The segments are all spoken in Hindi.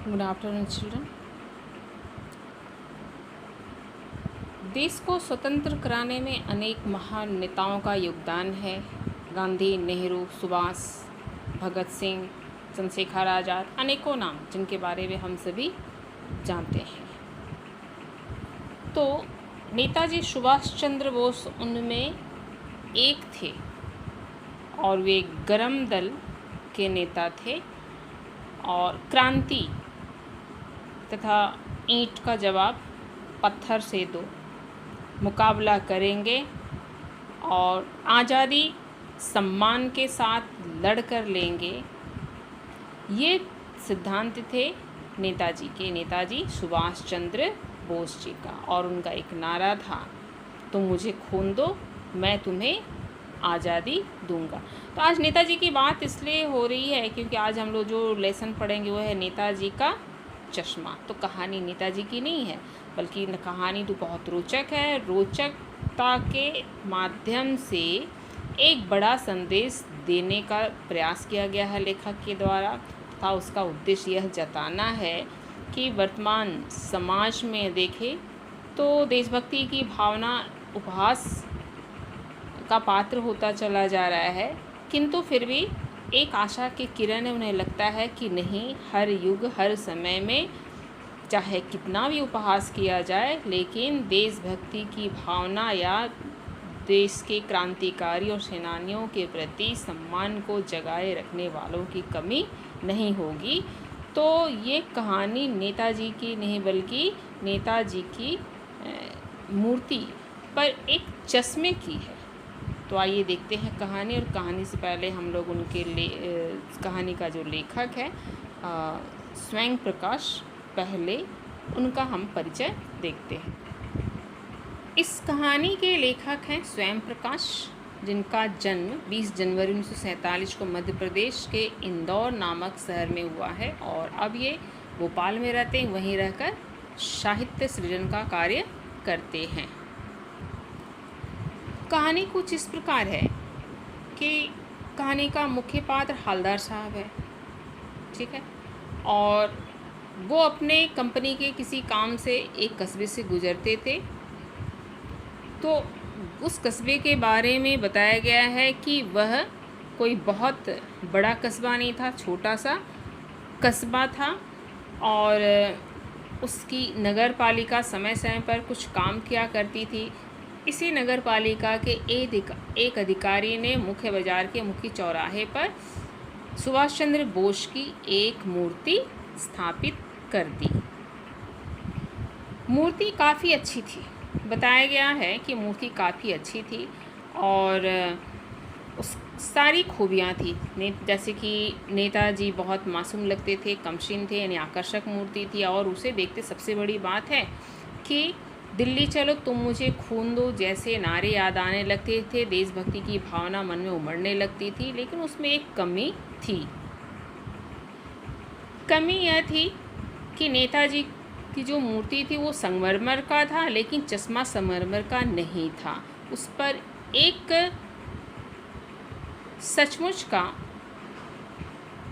Good afternoon children. देश को स्वतंत्र कराने में अनेक महान नेताओं का योगदान है। गांधी, नेहरू, सुभाष, भगत सिंह, चंद्रशेखर आज़ाद, अनेकों नाम जिनके बारे में हम सभी जानते हैं। तो नेताजी सुभाष चंद्र बोस उनमें एक थे और वे गरम दल के नेता थे और क्रांति तथा ईंट का जवाब पत्थर से दो, मुकाबला करेंगे और आज़ादी सम्मान के साथ लड़कर लेंगे। ये सिद्धांत थे नेताजी सुभाष चंद्र बोस जी का। और उनका एक नारा था, तुम मुझे खून दो, मैं तुम्हें आज़ादी दूंगा। तो आज नेताजी की बात इसलिए हो रही है क्योंकि आज हम लोग जो लेसन पढ़ेंगे वो है नेताजी का चश्मा। तो कहानी नेताजी की नहीं है, बल्कि कहानी तो बहुत रोचक है। रोचकता के माध्यम से एक बड़ा संदेश देने का प्रयास किया गया है लेखक के द्वारा, तथा उसका उद्देश्य यह जताना है कि वर्तमान समाज में देखें तो देशभक्ति की भावना उपहास का पात्र होता चला जा रहा है, किंतु फिर भी एक आशा की किरण उन्हें लगता है कि नहीं, हर युग हर समय में चाहे कितना भी उपहास किया जाए, लेकिन देशभक्ति की भावना या देश के क्रांतिकारी और सेनानियों के प्रति सम्मान को जगाए रखने वालों की कमी नहीं होगी। तो ये कहानी नेताजी की नहीं बल्कि नेताजी की मूर्ति पर एक चश्मे की है। तो आइए देखते हैं कहानी। और कहानी से पहले हम लोग उनके कहानी का जो लेखक है स्वयं प्रकाश, पहले उनका हम परिचय देखते हैं। इस कहानी के लेखक हैं स्वयं प्रकाश, जिनका जन्म 20 जनवरी 1947 को मध्य प्रदेश के इंदौर नामक शहर में हुआ है और अब ये भोपाल में रहते हैं, वहीं रहकर साहित्य सृजन का कार्य करते हैं। कहानी कुछ इस प्रकार है कि कहानी का मुख्य पात्र हवलदार साहब है, ठीक है, और वो अपने कंपनी के किसी काम से एक कस्बे से गुजरते थे। तो उस कस्बे के बारे में बताया गया है कि वह कोई बहुत बड़ा कस्बा नहीं था, छोटा सा कस्बा था और उसकी नगर पालिका समय समय पर कुछ काम किया करती थी। इसी नगर पालिका के एक अधिकारी ने मुख्य बाजार के मुख्य चौराहे पर सुभाष चंद्र बोस की एक मूर्ति स्थापित कर दी। मूर्ति काफ़ी अच्छी थी, बताया गया है कि मूर्ति काफ़ी अच्छी थी और उस सारी खूबियाँ थी। जैसे कि नेताजी बहुत मासूम लगते थे, कमसीन थे, यानी आकर्षक मूर्ति थी। और उसे देखते सबसे बड़ी बात है कि दिल्ली चलो तुम मुझे खून दो जैसे नारे याद आने लगते थे, देशभक्ति की भावना मन में उमड़ने लगती थी। लेकिन उसमें एक कमी थी। कमी यह थी कि नेताजी की जो मूर्ति थी वो संगमरमर का था, लेकिन चश्मा संगमरमर का नहीं था। उस पर एक सचमुच का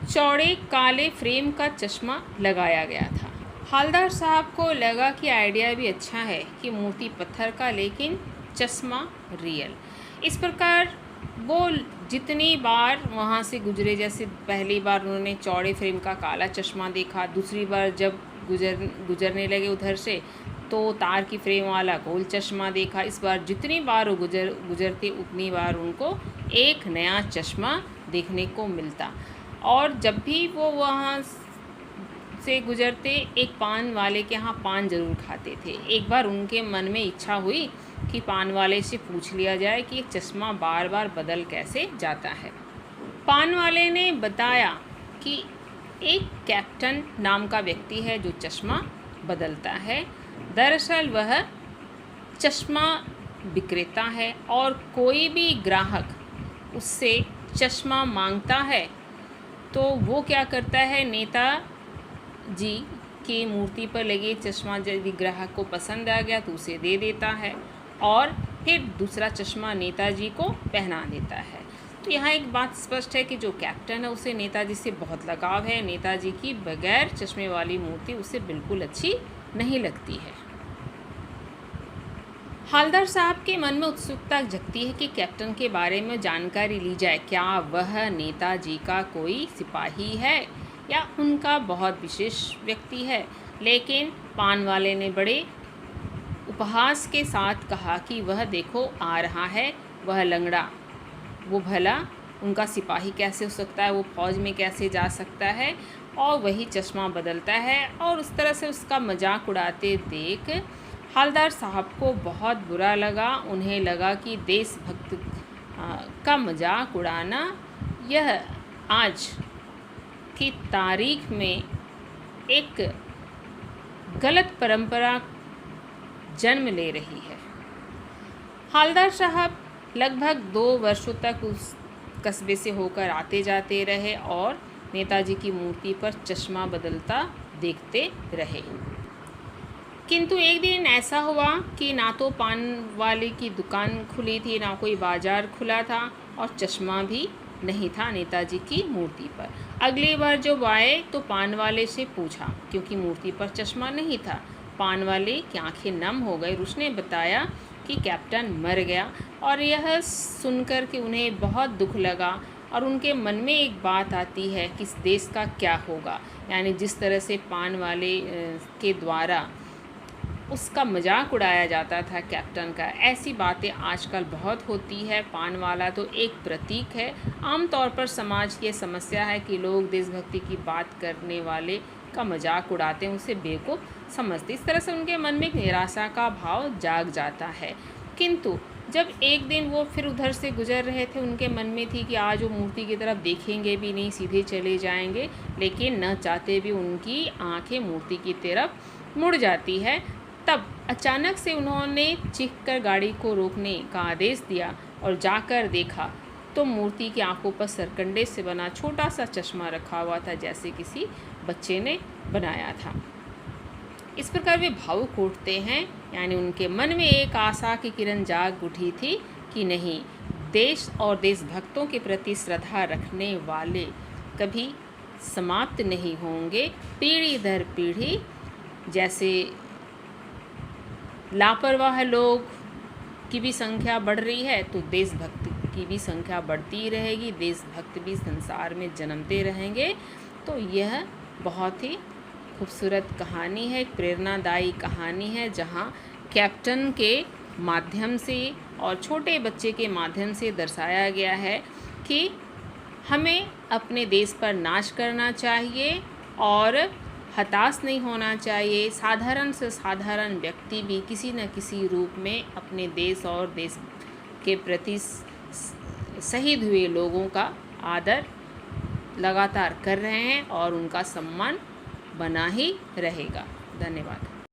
चौड़े काले फ्रेम का चश्मा लगाया गया था। हवलदार साहब को लगा कि आइडिया भी अच्छा है कि मूर्ति पत्थर का लेकिन चश्मा रियल। इस प्रकार वो जितनी बार वहाँ से गुजरे, जैसे पहली बार उन्होंने चौड़े फ्रेम का काला चश्मा देखा, दूसरी बार जब गुजरने लगे उधर से तो तार की फ्रेम वाला गोल चश्मा देखा। इस बार जितनी बार वो गुजरते उतनी बार उनको एक नया चश्मा देखने को मिलता। और जब भी वो वहाँ से गुजरते एक पान वाले के यहाँ पान ज़रूर खाते थे। एक बार उनके मन में इच्छा हुई कि पान वाले से पूछ लिया जाए कि चश्मा बार बार बदल कैसे जाता है। पान वाले ने बताया कि एक कैप्टन नाम का व्यक्ति है जो चश्मा बदलता है। दरअसल वह चश्मा विक्रेता है और कोई भी ग्राहक उससे चश्मा मांगता है तो वो क्या करता है, नेताजी की मूर्ति पर लगे चश्मा यदि ग्राहक को पसंद आ गया तो उसे दे देता है और फिर दूसरा चश्मा नेताजी को पहना देता है। तो यहाँ एक बात स्पष्ट है कि जो कैप्टन है उसे नेताजी से बहुत लगाव है। नेताजी की बगैर चश्मे वाली मूर्ति उसे बिल्कुल अच्छी नहीं लगती है। हवलदार साहब के मन में उत्सुकता जगती है कि कैप्टन के बारे में जानकारी ली जाए। क्या वह नेताजी का कोई सिपाही है या उनका बहुत विशेष व्यक्ति है। लेकिन पान वाले ने बड़े उपहास के साथ कहा कि वह देखो आ रहा है, वह लंगड़ा, वो भला उनका सिपाही कैसे हो सकता है, वो फौज में कैसे जा सकता है, और वही चश्मा बदलता है। और उस तरह से उसका मजाक उड़ाते देख हवलदार साहब को बहुत बुरा लगा। उन्हें लगा कि देशभक्त का मजाक उड़ाना यह आज की तारीख में एक गलत परंपरा जन्म ले रही है। हवलदार साहब लगभग 2 वर्षों तक उस कस्बे से होकर आते जाते रहे और नेताजी की मूर्ति पर चश्मा बदलता देखते रहे। किंतु एक दिन ऐसा हुआ कि ना तो पान वाले की दुकान खुली थी, ना कोई बाजार खुला था, और चश्मा भी नहीं था नेताजी की मूर्ति पर। अगली बार जब आए तो पान वाले से पूछा, क्योंकि मूर्ति पर चश्मा नहीं था। पान वाले की आंखें नम हो गई। उसने बताया कि कैप्टन मर गया, और यह सुनकर के उन्हें बहुत दुख लगा। और उनके मन में एक बात आती है कि इस देश का क्या होगा। यानी जिस तरह से पान वाले के द्वारा उसका मजाक उड़ाया जाता था कैप्टन का, ऐसी बातें आजकल बहुत होती है। पान वाला तो एक प्रतीक है। आमतौर पर समाज की समस्या है कि लोग देशभक्ति की बात करने वाले का मजाक उड़ाते हैं, उसे बेवकूफ़ समझते। इस तरह से उनके मन में एक निराशा का भाव जाग जाता है। किंतु जब एक दिन वो फिर उधर से गुजर रहे थे, उनके मन में थी कि आज वो मूर्ति की तरफ देखेंगे भी नहीं, सीधे चले जाएंगे। लेकिन न चाहते भी उनकी आंखें मूर्ति की तरफ मुड़ जाती है। तब अचानक से उन्होंने चीखकर गाड़ी को रोकने का आदेश दिया और जाकर देखा तो मूर्ति की आंखों पर सरकंडे से बना छोटा सा चश्मा रखा हुआ था, जैसे किसी बच्चे ने बनाया था। इस प्रकार वे भावुक उठते हैं। यानी उनके मन में एक आशा की किरण जाग उठी थी कि नहीं, देश और देशभक्तों के प्रति श्रद्धा रखने वाले कभी समाप्त नहीं होंगे। पीढ़ी दर पीढ़ी जैसे लापरवाह लोग की भी संख्या बढ़ रही है, तो देशभक्त की भी संख्या बढ़ती रहेगी। देशभक्त भी संसार में जन्मते रहेंगे। तो यह बहुत ही खूबसूरत कहानी है, एक प्रेरणादायी कहानी है, जहाँ कैप्टन के माध्यम से और छोटे बच्चे के माध्यम से दर्शाया गया है कि हमें अपने देश पर नाच करना चाहिए और हताश नहीं होना चाहिए। साधारण से साधारण व्यक्ति भी किसी न किसी रूप में अपने देश और देश के प्रति शहीद हुए लोगों का आदर लगातार कर रहे हैं और उनका सम्मान बना ही रहेगा। धन्यवाद।